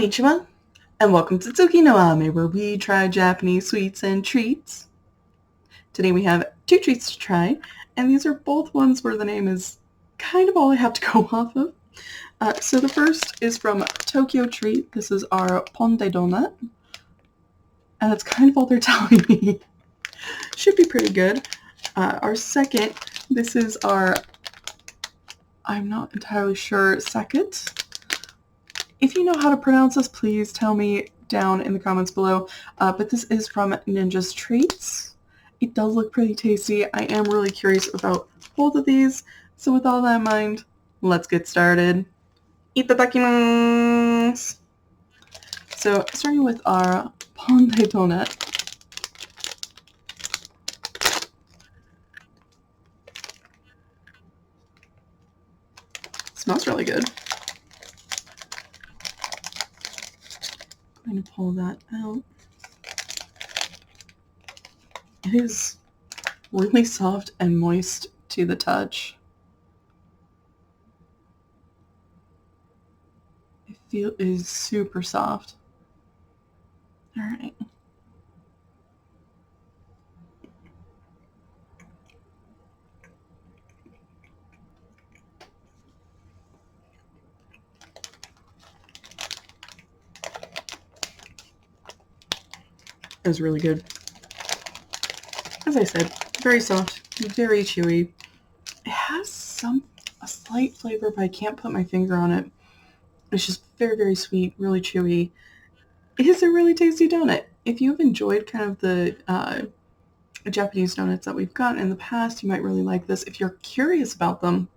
Konnichiwa, and welcome to Tsuki no Ame, where we try Japanese sweets and treats. Today we have two treats to try, and these are both ones where the name is kind of all I have to go off of. So the first is from Tokyo Treat. This is our Pon de Donut, and that's kind of all they're telling me. Should be pretty good. Our second, this is our, I'm not entirely sure, Saquette. If you know how to pronounce this, please tell me down in the comments below. But this is from Ninja's Treats. It does look pretty tasty. I am really curious about both of these. So with all that in mind, let's get started. Itadakimasu! So starting with our Pon de Donut. Smells really good. I'm going to pull that out. It is really soft and moist to the touch. It is super soft. All right. It was really good. As I said, very soft, very chewy. It has a slight flavor, but I can't put my finger on it. It's just very, very sweet, really chewy. It is a really tasty donut. If you've enjoyed kind of the Japanese donuts that we've gotten in the past, you might really like this. If you're curious about them,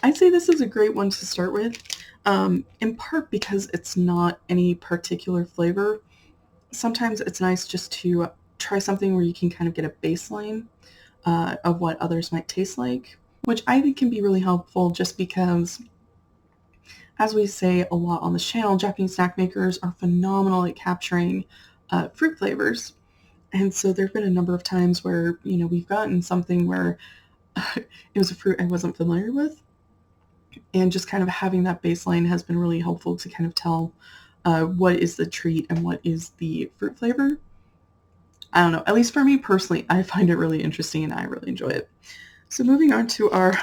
I'd say this is a great one to start with, in part because it's not any particular flavor. Sometimes it's nice just to try something where you can kind of get a baseline of what others might taste like, which I think can be really helpful just because, as we say a lot on the channel, Japanese snack makers are phenomenal at capturing fruit flavors. And so there have been a number of times where, we've gotten something where it was a fruit I wasn't familiar with. And just kind of having that baseline has been really helpful to kind of tell what is the treat and what is the fruit flavor. I don't know, at least for me personally, I find it really interesting and I really enjoy it. So moving on to our,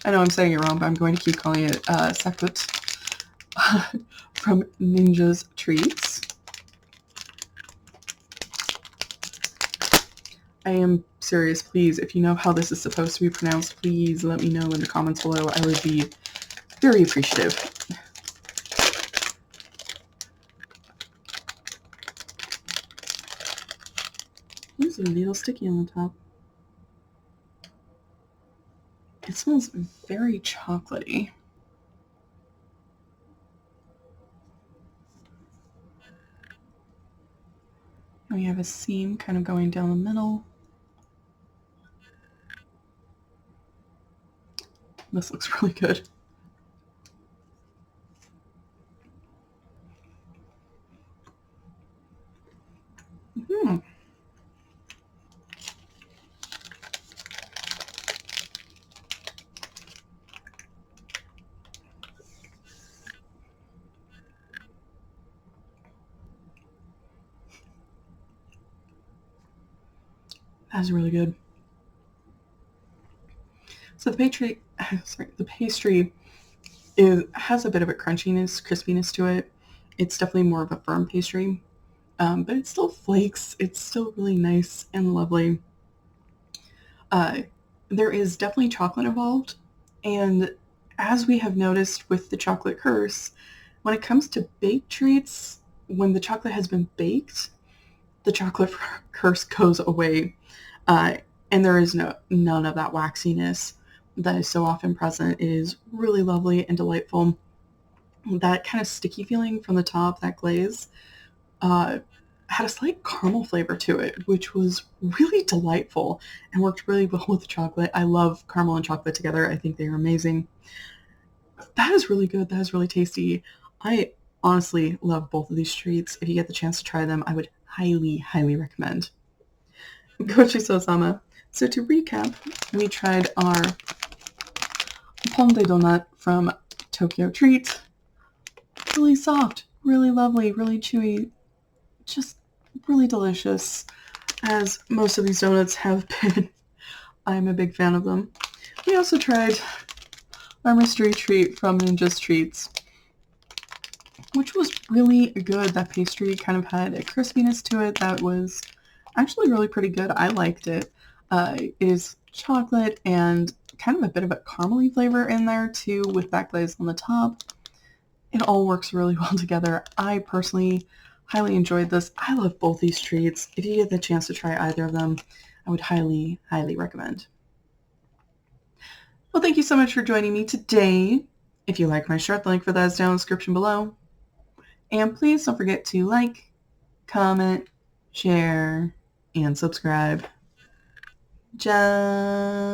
I know I'm saying it wrong, but I'm going to keep calling it Saquette from Ninja's Treats. I am serious, please, if you know how this is supposed to be pronounced, please let me know in the comments below. I would be very appreciative. It's a little sticky on the top. It smells very chocolatey. We have a seam kind of going down the middle. This looks really good. That's really good. So the pastry has a bit of a crunchiness, crispiness to it. It's definitely more of a firm pastry, but it still flakes. It's still really nice and lovely. There is definitely chocolate involved, and as we have noticed with the chocolate curse, when it comes to baked treats, when the chocolate has been baked, the chocolate curse goes away, and there is none of that waxiness that is so often present. It is really lovely and delightful. That kind of sticky feeling from the top, that glaze, had a slight caramel flavor to it, which was really delightful and worked really well with the chocolate. I love caramel and chocolate together. I think they are amazing. That is really good. That is really tasty. I honestly love both of these treats. If you get the chance to try them, I would highly, highly recommend. Gochiso-sama. So to recap, we tried our Pon de Donut from Tokyo Treat. really soft, really lovely, really chewy, just really delicious, as most of these donuts have been. I'm a big fan of them. We also tried our mystery treat from Ninja's Treats, which was really good. That pastry kind of had a crispiness to it that was actually really pretty good. I liked it. It is chocolate and kind of a bit of a caramely flavor in there too, with that glaze on the top. It all works really well together. I personally highly enjoyed this. I love both these treats. If you get the chance to try either of them, I would highly, highly recommend. Well, thank you so much for joining me today. If you like my shirt, the link for that is down in the description below. And please don't forget to like, comment, share, and subscribe. Johnny.